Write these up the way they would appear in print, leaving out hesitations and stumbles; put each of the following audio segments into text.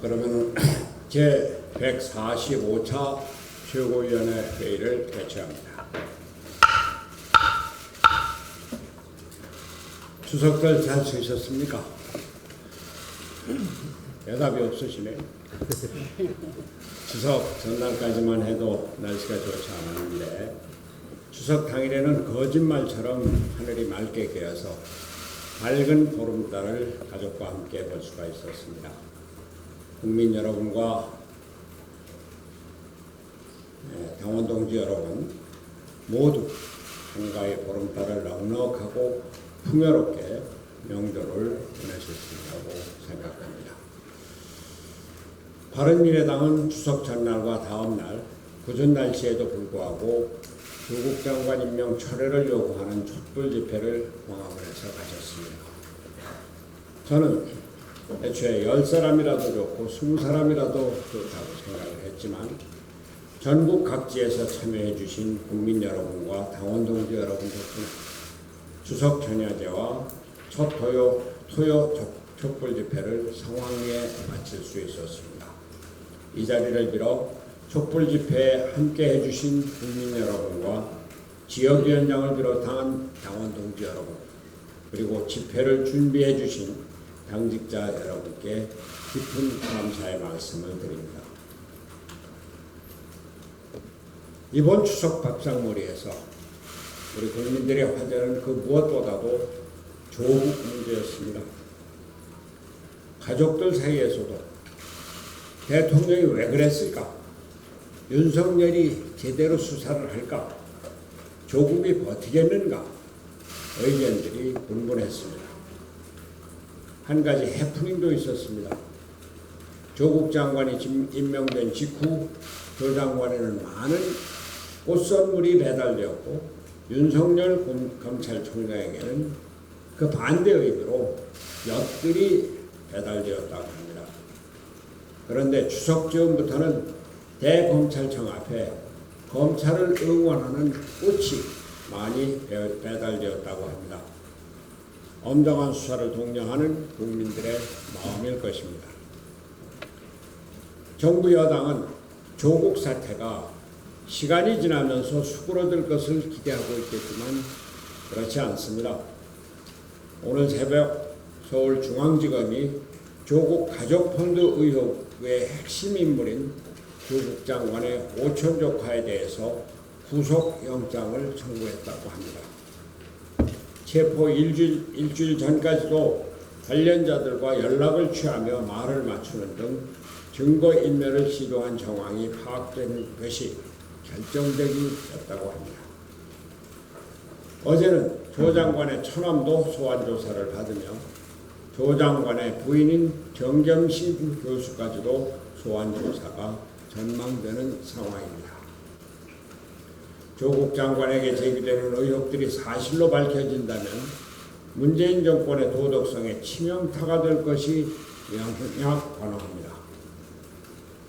그러면 제 145차 최고위원회 회의를 개최합니다. 추석들 잘 쉬셨습니까? 대답이 없으시네요. 추석 전날까지만 해도 날씨가 좋지 않았는데 추석 당일에는 거짓말처럼 하늘이 맑게 개어서 밝은 보름달을 가족과 함께 볼 수가 있었습니다. 국민 여러분과 당원 동지 여러분 모두 한가위 보름달을 넉넉하고 풍요롭게 명절을 보내셨으리라고 생각합니다. 바른미래당은 추석 전날과 다음날 궂은 날씨에도 불구하고 조국 장관 임명 철회를 요구하는 촛불 집회를 광화문에서 가졌습니다. 저는 애초에 10사람이라도 좋고 20사람이라도 좋다고 생각을 했지만 전국 각지에서 참여해 주신 국민 여러분과 당원 동지 여러분 덕분에 추석 전야제와 첫 토요 촛불 집회를 성황리에 마칠 수 있었습니다. 이 자리를 빌어 촛불 집회에 함께 해주신 국민 여러분과 지역위원장을 비롯한 당원 동지 여러분 그리고 집회를 준비해 주신 당직자 여러분께 깊은 감사의 말씀을 드립니다. 이번 추석 밥상머리에서 우리 국민들의 화제는 그 무엇보다도 조국 문제였습니다. 가족들 사이에서도 대통령이 왜 그랬을까? 윤석열이 제대로 수사를 할까? 조국이 버티겠는가? 의견들이 분분했습니다. 한 가지 해프닝도 있었습니다. 조국 장관이 임명된 직후 조 장관에는 많은 꽃선물이 배달되었고 윤석열 검찰총장에게는 그 반대 의미로 엿들이 배달되었다고 합니다. 그런데 추석 즈음부터는 대검찰청 앞에 검찰을 응원하는 꽃이 많이 배달되었다고 합니다. 엄정한 수사를 독려하는 국민들의 마음일 것입니다. 정부 여당은 조국 사태가 시간이 지나면서 수그러들 것을 기대하고 있겠지만 그렇지 않습니다. 오늘 새벽 서울중앙지검이 조국 가족펀드 의혹의 핵심 인물인 조국 장관의 오촌 조카에 대해서 구속영장을 청구했다고 합니다. 체포 일주일 전까지도 관련자들과 연락을 취하며 말을 맞추는 등 증거인멸을 시도한 정황이 파악된 것이 결정적이었다고 합니다. 어제는 조 장관의 처남도 소환조사를 받으며 조 장관의 부인인 정경심 교수까지도 소환조사가 전망되는 상황입니다. 조국 장관에게 제기되는 의혹들이 사실로 밝혀진다면 문재인 정권의 도덕성에 치명타가 될 것이 명확합니다.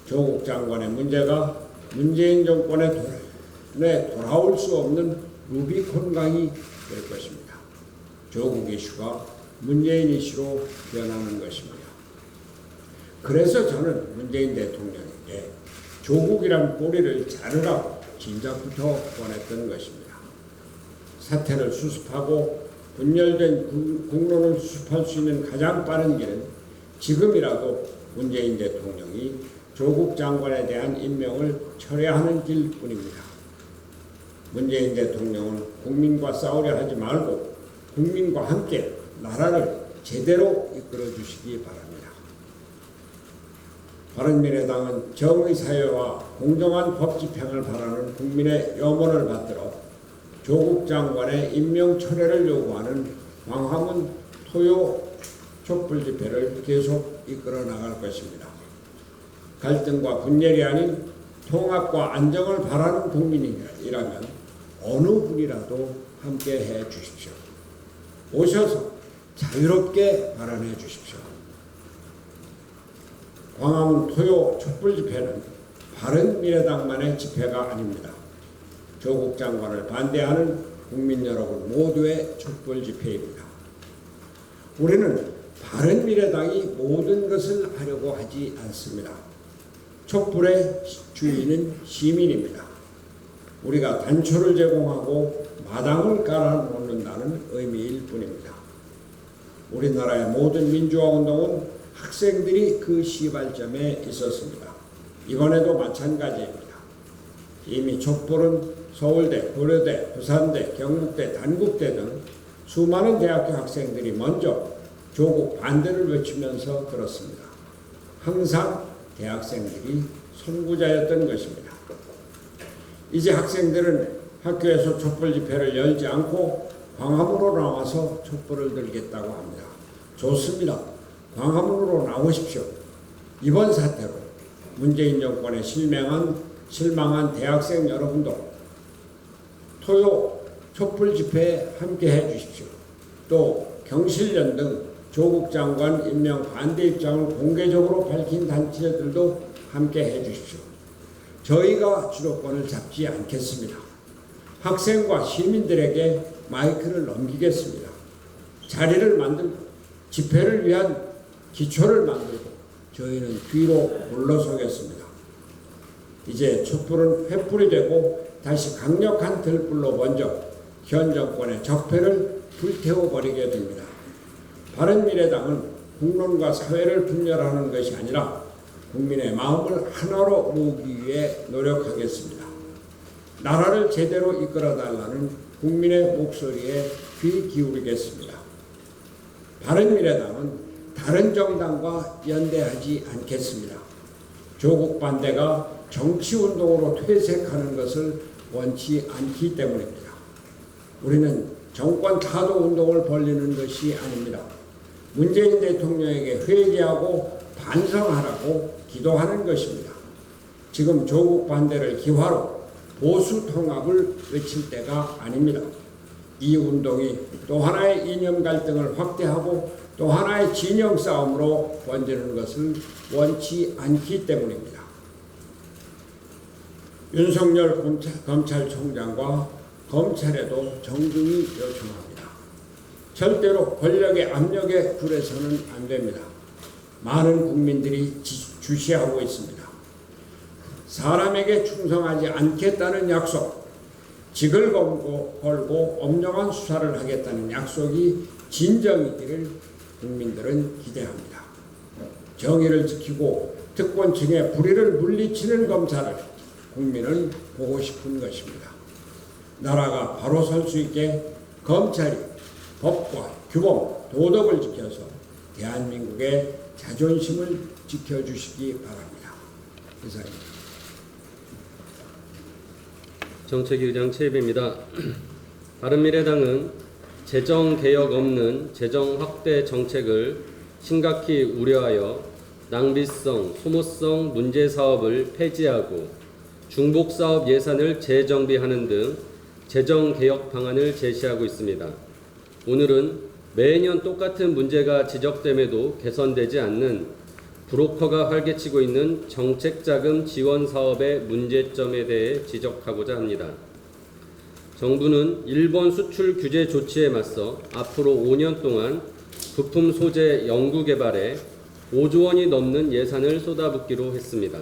조국 장관의 문제가 문재인 정권에 돌아올 수 없는 루비콘강이 될 것입니다. 조국 이슈가 문재인 이슈로 변하는 것입니다. 그래서 저는 문재인 대통령에게 조국이란 꼬리를 자르라고 진작부터 권했던 것입니다. 사태를 수습하고 분열된 국론을 수습할 수 있는 가장 빠른 길은 지금이라도 문재인 대통령이 조국 장관에 대한 임명을 철회하는 길뿐입니다. 문재인 대통령은 국민과 싸우려 하지 말고 국민과 함께 나라를 제대로 이끌어 주시기 바랍니다. 바른미래당은 정의사회와 공정한 법집행을 바라는 국민의 염원을 받들어 조국 장관의 임명 철회를 요구하는 광화문 토요 촛불 집회를 계속 이끌어 나갈 것입니다. 갈등과 분열이 아닌 통합과 안정을 바라는 국민이라면 어느 분이라도 함께 해 주십시오. 오셔서 자유롭게 발언해 주십시오. 광화문 토요 촛불 집회는 바른미래당만의 집회가 아닙니다. 조국 장관을 반대하는 국민 여러분 모두의 촛불 집회입니다. 우리는 바른미래당이 모든 것을 하려고 하지 않습니다. 촛불의 주인은 시민입니다. 우리가 단초를 제공하고 마당을 깔아놓는다는 의미일 뿐입니다. 우리나라의 모든 민주화운동은 학생들이 그 시발점에 있었습니다. 이번에도 마찬가지입니다. 이미 촛불은 서울대, 고려대, 부산대, 경북대, 단국대 등 수많은 대학교 학생들이 먼저 조국 반대를 외치면서 들었습니다. 항상 대학생들이 선구자였던 것입니다. 이제 학생들은 학교에서 촛불 집회를 열지 않고 광화문으로 나와서 촛불을 들겠다고 합니다. 좋습니다. 광화문으로 나오십시오. 이번 사태로 문재인 정권에 실망한 대학생 여러분도 토요 촛불 집회에 함께 해주십시오. 또 경실련 등 조국 장관 임명 반대 입장을 공개적으로 밝힌 단체들도 함께 해주십시오. 저희가 주도권을 잡지 않겠습니다. 학생과 시민들에게 마이크를 넘기겠습니다. 자리를 만들고 집회를 위한 기초를 만들고 저희는 뒤로 물러서겠습니다. 이제 촛불은 횃불이 되고 다시 강력한 들불로 번져 현 정권의 적폐를 불태워버리게 됩니다. 바른미래당은 국론과 사회를 분열하는 것이 아니라 국민의 마음을 하나로 모으기 위해 노력하겠습니다. 나라를 제대로 이끌어달라는 국민의 목소리에 귀 기울이겠습니다. 바른미래당은 다른 정당과 연대하지 않겠습니다. 조국 반대가 정치운동으로 퇴색하는 것을 원치 않기 때문입니다. 우리는 정권 타도 운동을 벌리는 것이 아닙니다. 문재인 대통령에게 회개하고 반성하라고 기도하는 것입니다. 지금 조국 반대를 기화로 보수 통합을 외칠 때가 아닙니다. 이 운동이 또 하나의 이념 갈등을 확대하고 또 하나의 진영 싸움으로 번지는 것을 원치 않기 때문입니다. 윤석열 검찰총장과 검찰에도 정중히 요청합니다. 절대로 권력의 압력에 굴해서는 안 됩니다. 많은 국민들이 주시하고 있습니다. 사람에게 충성하지 않겠다는 약속, 직을 걸고 엄정한 수사를 하겠다는 약속이 진정이기를 국민들은 기대합니다. 정의를 지키고 특권층의 불의를 물리치는 검사를 국민은 보고 싶은 것입니다. 나라가 바로 설 수 있게 검찰이 법과 규범, 도덕을 지켜서 대한민국의 자존심을 지켜주시기 바랍니다. 이상입니다. 정책위의장 최입입니다. 바른미래당은 재정개혁 없는 재정확대 정책을 심각히 우려하여 낭비성, 소모성 문제사업을 폐지하고 중복사업 예산을 재정비하는 등 재정개혁 방안을 제시하고 있습니다. 오늘은 매년 똑같은 문제가 지적됨에도 개선되지 않는 브로커가 활개치고 있는 정책자금 지원 사업의 문제점에 대해 지적하고자 합니다. 정부는 일본 수출 규제 조치에 맞서 앞으로 5년 동안 부품 소재 연구 개발에 5조 원이 넘는 예산을 쏟아붓기로 했습니다.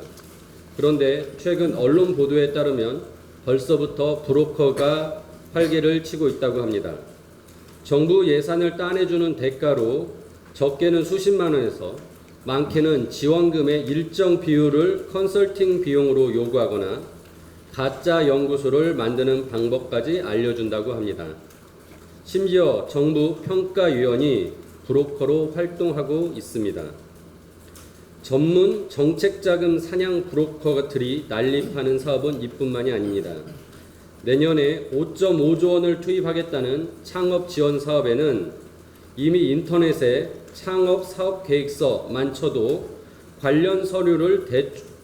그런데 최근 언론 보도에 따르면 벌써부터 브로커가 활개를 치고 있다고 합니다. 정부 예산을 따내주는 대가로 적게는 수십만 원에서 많게는 지원금의 일정 비율을 컨설팅 비용으로 요구하거나 가짜 연구소를 만드는 방법까지 알려준다고 합니다. 심지어 정부 평가위원이 브로커로 활동하고 있습니다. 전문 정책자금 사냥 브로커들이 난립하는 사업은 이뿐만이 아닙니다. 내년에 5.5조 원을 투입하겠다는 창업 지원 사업에는 이미 인터넷에 창업 사업 계획서만 쳐도 관련 서류를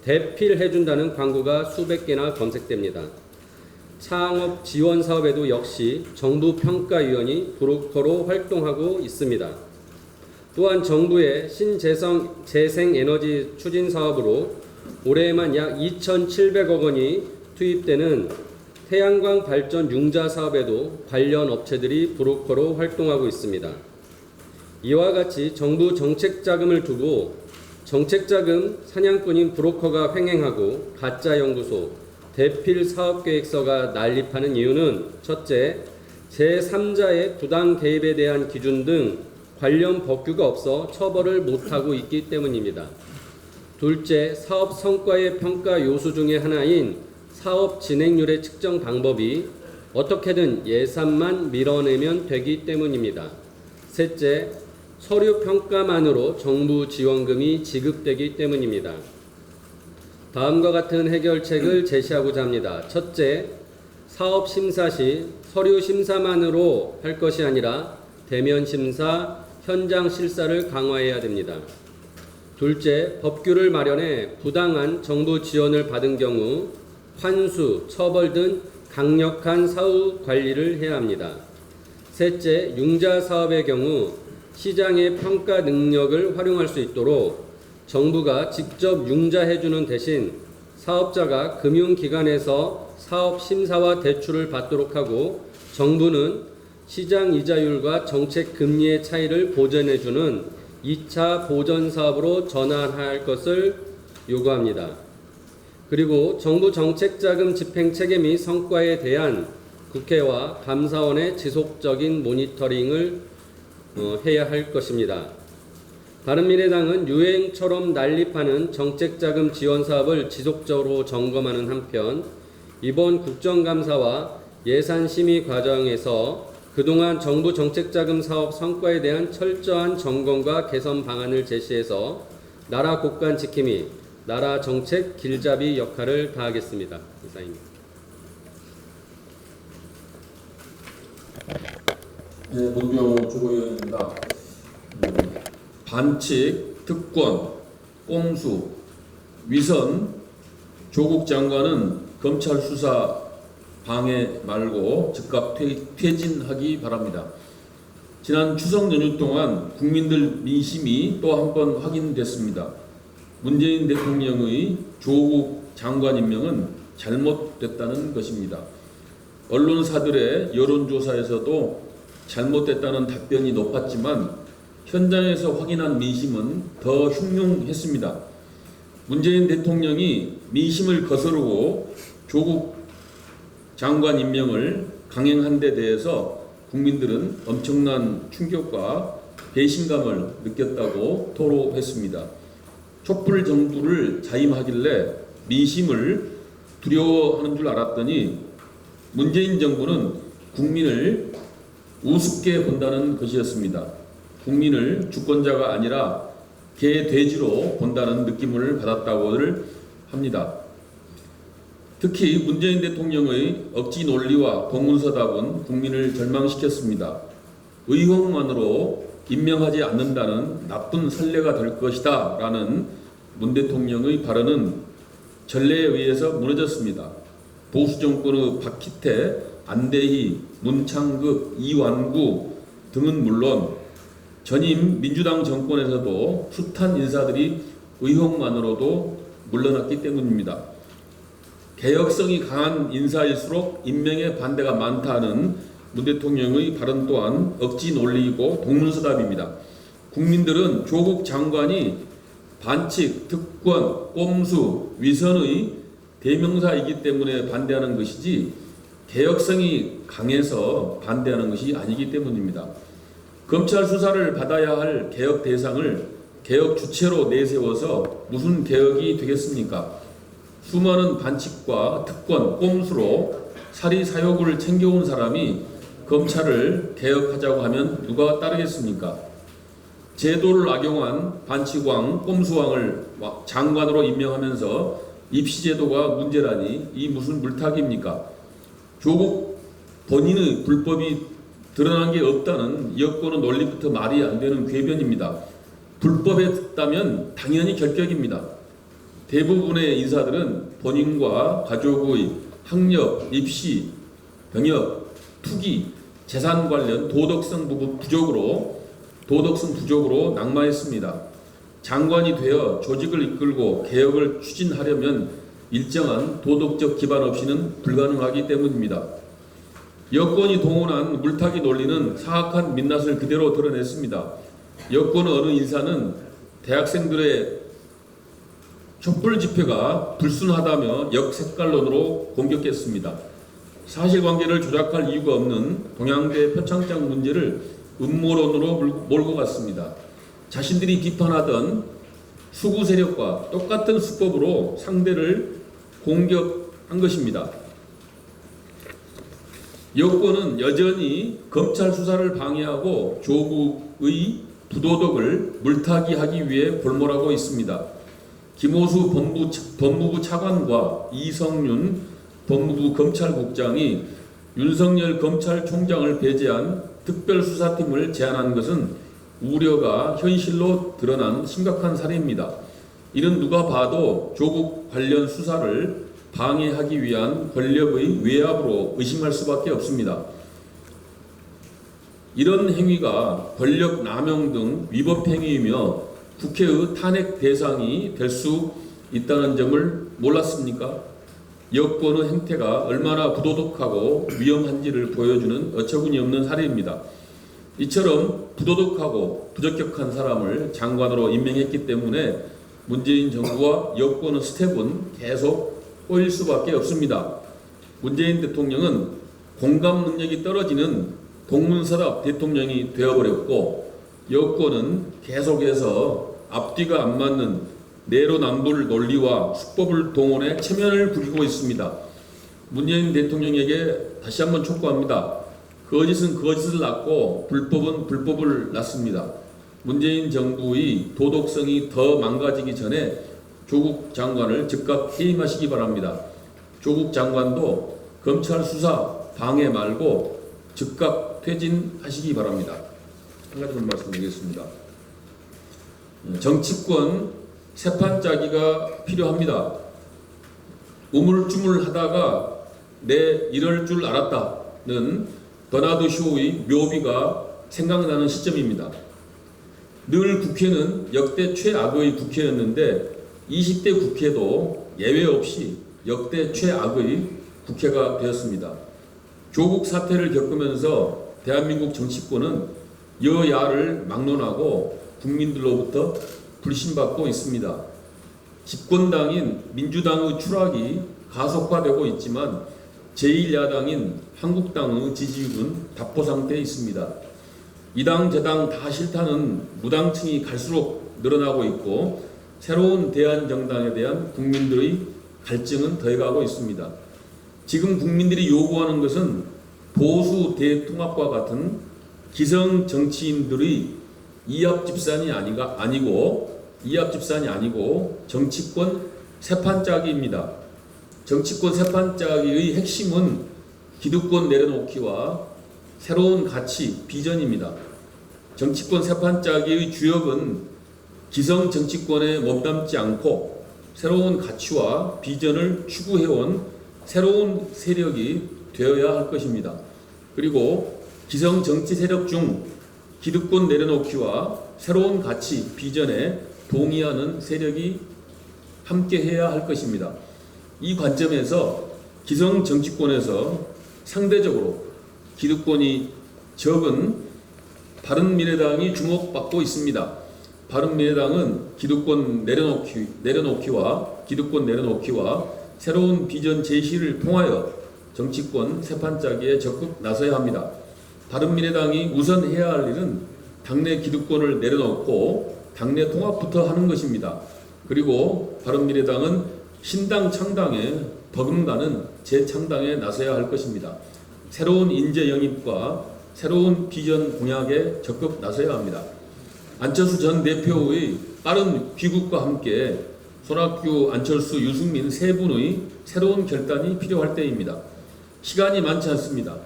대필해준다는 광고가 수백 개나 검색됩니다. 창업 지원 사업에도 역시 정부 평가위원이 브로커로 활동하고 있습니다. 또한 정부의 신재생에너지 추진 사업으로 올해에만 약 2,700억 원이 투입되는 태양광 발전 융자 사업에도 관련 업체들이 브로커로 활동하고 있습니다. 이와 같이 정부 정책자금을 두고 정책자금 사냥꾼인 브로커가 횡행하고 가짜 연구소, 대필 사업계획서가 난립하는 이유는 첫째, 제3자의 부당 개입에 대한 기준 등 관련 법규가 없어 처벌을 못하고 있기 때문입니다. 둘째, 사업 성과의 평가 요소 중의 하나인 사업 진행률의 측정 방법이 어떻게든 예산만 밀어내면 되기 때문입니다. 셋째, 서류 평가만으로 정부 지원금이 지급되기 때문입니다. 다음과 같은 해결책을 제시하고자 합니다. 첫째, 사업 심사 시 서류 심사만으로 할 것이 아니라 대면 심사, 현장 실사를 강화해야 됩니다. 둘째, 법규를 마련해 부당한 정부 지원을 받은 경우 환수, 처벌 등 강력한 사후 관리를 해야 합니다. 셋째, 융자 사업의 경우 시장의 평가 능력을 활용할 수 있도록 정부가 직접 융자해주는 대신 사업자가 금융기관에서 사업 심사와 대출을 받도록 하고 정부는 시장 이자율과 정책 금리의 차이를 보전해주는 2차 보전 사업으로 전환할 것을 요구합니다. 그리고 정부 정책자금 집행 체계 및 성과에 대한 국회와 감사원의 지속적인 모니터링을 해야 할 것입니다. 바른미래당은 유행처럼 난립하는 정책자금 지원 사업을 지속적으로 점검하는 한편 이번 국정감사와 예산심의 과정에서 그동안 정부 정책자금 사업 성과에 대한 철저한 점검과 개선 방안을 제시해서 나라 곳간 지킴이, 나라 정책 길잡이 역할을 다하겠습니다. 이상입니다. 네, 문병호 주고위원입니다. 반칙, 특권, 꼼수, 위선, 조국 장관은 검찰 수사 방해 말고 즉각 퇴진하기 바랍니다. 지난 추석 연휴 동안 국민들 민심이 또 한 번 확인됐습니다. 문재인 대통령의 조국 장관 임명은 잘못됐다는 것입니다. 언론사들의 여론조사에서도 잘못됐다는 답변이 높았지만 현장에서 확인한 민심은 더 흉흉했습니다. 문재인 대통령이 민심을 거스르고 조국 장관 임명을 강행한 데 대해서 국민들은 엄청난 충격과 배신감을 느꼈다고 토로했습니다. 촛불 정부를 자임하길래 민심을 두려워하는 줄 알았더니 문재인 정부는 국민을 우습게 본다는 것이었습니다. 국민을 주권자가 아니라 개, 돼지로 본다는 느낌을 받았다고들 합니다. 특히 문재인 대통령의 억지 논리와 동문서답은 국민을 절망시켰습니다. 의혹만으로 임명하지 않는다는 나쁜 선례가 될 것이다 라는 문 대통령의 발언은 전례에 의해서 무너졌습니다. 보수 정권의 박희태, 안대희, 문창극, 이완구 등은 물론 전임 민주당 정권에서도 숱한 인사들이 의혹만으로도 물러났기 때문입니다. 개혁성이 강한 인사일수록 임명에 반대가 많다는 문 대통령의 발언 또한 억지 논리이고 동문서답입니다. 국민들은 조국 장관이 반칙, 특권, 꼼수, 위선의 대명사이기 때문에 반대하는 것이지 개혁성이 강해서 반대하는 것이 아니기 때문입니다. 검찰 수사를 받아야 할 개혁 대상을 개혁 주체로 내세워서 무슨 개혁이 되겠습니까? 수많은 반칙과 특권, 꼼수로 사리사욕을 챙겨온 사람이 검찰을 개혁하자고 하면 누가 따르겠습니까? 제도를 악용한 반칙왕, 꼼수왕을 장관으로 임명하면서 입시제도가 문제라니 이 무슨 물타기입니까? 조국 본인의 불법이 드러난 게 없다는 여권의 논리부터 말이 안 되는 궤변입니다. 불법했다면 당연히 결격입니다. 대부분의 인사들은 본인과 가족의 학력, 입시, 병역, 투기, 재산 관련 도덕성 부족으로 낙마했습니다. 장관이 되어 조직을 이끌고 개혁을 추진하려면 일정한 도덕적 기반 없이는 불가능하기 때문입니다. 여권이 동원한 물타기 논리는 사악한 민낯을 그대로 드러냈습니다. 여권 어느 인사는 대학생들의 촛불 집회가 불순하다며 역색깔론으로 공격했습니다. 사실관계를 조작할 이유가 없는 동양대 표창장 문제를 음모론으로 몰고 갔습니다. 자신들이 비판하던 수구 세력과 똑같은 수법으로 상대를 공격한 것입니다. 여권은 여전히 검찰 수사를 방해하고 조국의 부도덕을 물타기하기 위해 볼모라고 있습니다. 김호수 법무부 차관과 이성윤 법무부 검찰국장이 윤석열 검찰총장을 배제한 특별수사팀을 제안한 것은 우려가 현실로 드러난 심각한 사례입니다. 이는 누가 봐도 조국 관련 수사를 방해하기 위한 권력의 외압으로 의심할 수밖에 없습니다. 이런 행위가 권력 남용 등 위법 행위이며 국회의 탄핵 대상이 될 수 있다는 점을 몰랐습니까? 여권의 행태가 얼마나 부도덕하고 위험한지를 보여주는 어처구니 없는 사례입니다. 이처럼 부도덕하고 부적격한 사람을 장관으로 임명했기 때문에 문재인 정부와 여권의 스텝은 계속 꼬일 수밖에 없습니다. 문재인 대통령은 공감 능력이 떨어지는 동문서답 대통령이 되어버렸고 여권은 계속해서 앞뒤가 안 맞는 내로남불 논리와 수법을 동원해 체면을 부리고 있습니다. 문재인 대통령에게 다시 한번 촉구합니다. 거짓은 거짓을 낳고 불법은 불법을 낳습니다. 문재인 정부의 도덕성이 더 망가지기 전에 조국 장관을 즉각 해임하시기 바랍니다. 조국 장관도 검찰 수사 방해 말고 즉각 퇴진하시기 바랍니다. 한 가지만 말씀드리겠습니다. 정치권 세판짜기가 필요합니다. 우물쭈물하다가 내 이럴 줄 알았다는 버나드 쇼의 묘비가 생각나는 시점입니다. 늘 국회는 역대 최악의 국회였는데 20대 국회도 예외 없이 역대 최악의 국회가 되었습니다. 조국 사태를 겪으면서 대한민국 정치권은 여야를 막론하고 국민들로부터 불신받고 있습니다. 집권당인 민주당의 추락이 가속화되고 있지만 제1야당인 한국당의 지지율은 답보 상태에 있습니다. 이당 저당 다 싫다는 무당층이 갈수록 늘어나고 있고 새로운 대한정당에 대한 국민들의 갈증은 더해가고 있습니다. 지금 국민들이 요구하는 것은 보수 대통합과 같은 기성 정치인들의 이합집산이 아니고 정치권 세판짜기입니다. 정치권 세판짜기의 핵심은 기득권 내려놓기와 새로운 가치, 비전입니다. 정치권 세판짜기의 주역은 기성 정치권에 몸담지 않고 새로운 가치와 비전을 추구해온 새로운 세력이 되어야 할 것입니다. 그리고 기성 정치 세력 중 기득권 내려놓기와 새로운 가치, 비전에 동의하는 세력이 함께해야 할 것입니다. 이 관점에서 기성 정치권에서 상대적으로 기득권이 적은 바른미래당이 주목받고 있습니다. 바른미래당은 기득권 내려놓기와 새로운 비전 제시를 통하여 정치권 세판짜기에 적극 나서야 합니다. 바른미래당이 우선 해야 할 일은 당내 기득권을 내려놓고 당내 통합부터 하는 것입니다. 그리고 바른미래당은 신당 창당에 버금가는 재창당에 나서야 할 것입니다. 새로운 인재 영입과 새로운 비전 공약에 적극 나서야 합니다. 안철수 전 대표의 빠른 귀국과 함께 손학규, 안철수, 유승민 세 분의 새로운 결단이 필요할 때입니다. 시간이 많지 않습니다.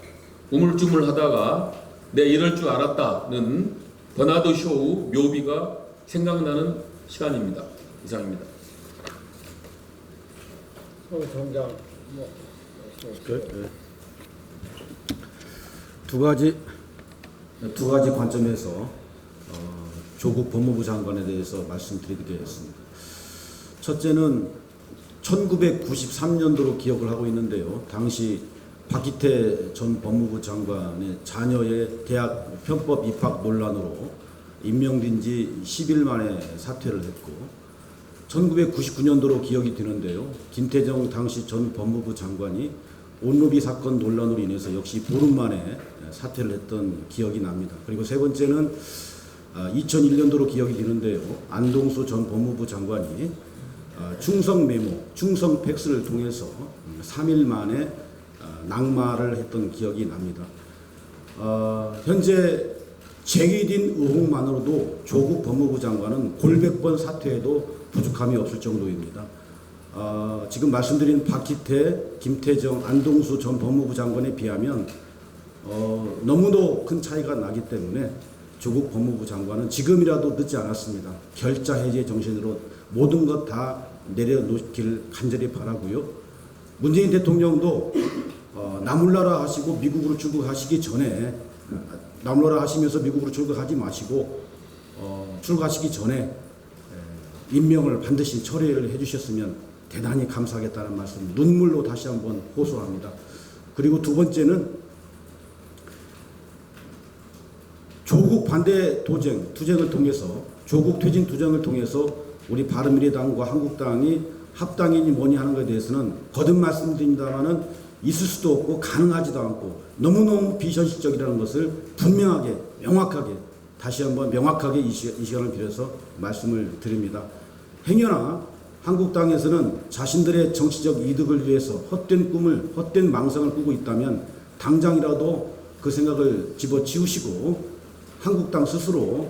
우물쭈물하다가 내 이럴 줄 알았다는 버나드 쇼의 묘비가 생각나는 시간입니다. 이상입니다. 정장 두 가지 관점에서 조국 법무부 장관에 대해서 말씀드리겠습니다. 첫째는 1993년도로 기억을 하고 있는데요. 당시 박기태 전 법무부 장관의 자녀의 대학 편법 입학 논란으로 임명된 지 10일 만에 사퇴를 했고 1999년도로 기억이 되는데요. 김태정 당시 전 법무부 장관이 온로비 사건 논란으로 인해서 역시 보름 만에 사퇴를 했던 기억이 납니다. 그리고 세 번째는 2001년도로 기억이 되는데요. 안동수 전 법무부 장관이 충성 메모, 충성 팩스를 통해서 3일 만에 낙마를 했던 기억이 납니다. 현재 제기된 의혹만으로도 조국 법무부 장관은 골백번 사퇴해도 부족함이 없을 정도입니다. 지금 말씀드린 박희태, 김태정, 안동수 전 법무부 장관에 비하면 너무도 큰 차이가 나기 때문에 조국 법무부 장관은 지금이라도 늦지 않았습니다. 결자 해제 정신으로 모든 것 다 내려놓기를 간절히 바라고요. 문재인 대통령도 나몰라라 하시고 미국으로 출국하시기 전에 나몰라라 하시면서 미국으로 출국하지 마시고 출국하시기 전에 임명을 반드시 처리를 해주셨으면 대단히 감사하겠다는 말씀 눈물로 다시 한번 호소합니다. 그리고 두 번째는 조국 반대 투쟁을 통해서 조국 퇴진 투쟁을 통해서 우리 바른미래당과 한국당이 합당이니 뭐니 하는 것에 대해서는 거듭 말씀드립니다만은 있을 수도 없고 가능하지도 않고 너무너무 비현실적이라는 것을 분명하게 명확하게 다시 한번 명확하게 이 시간을 빌어서 말씀을 드립니다. 행여나 한국당에서는 자신들의 정치적 이득을 위해서 헛된 꿈을 헛된 망상을 꾸고 있다면 당장이라도 그 생각을 집어치우시고 한국당 스스로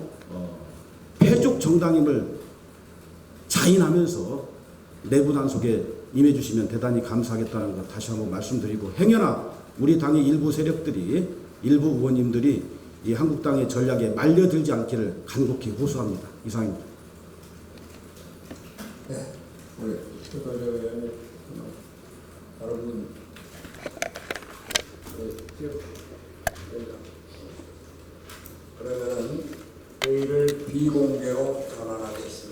패족 정당임을 자인하면서 내부 단속에 임해주시면 대단히 감사하겠다는 것 다시 한번 말씀드리고 행여나 우리 당의 일부 세력들이 일부 의원님들이 이 한국당의 전략에 말려들지 않기를 간곡히 호소합니다. 이상입니다. 네, 우리 최고조 의원님 다른 분 그러면 회의를 비공개로 전환하겠습니다.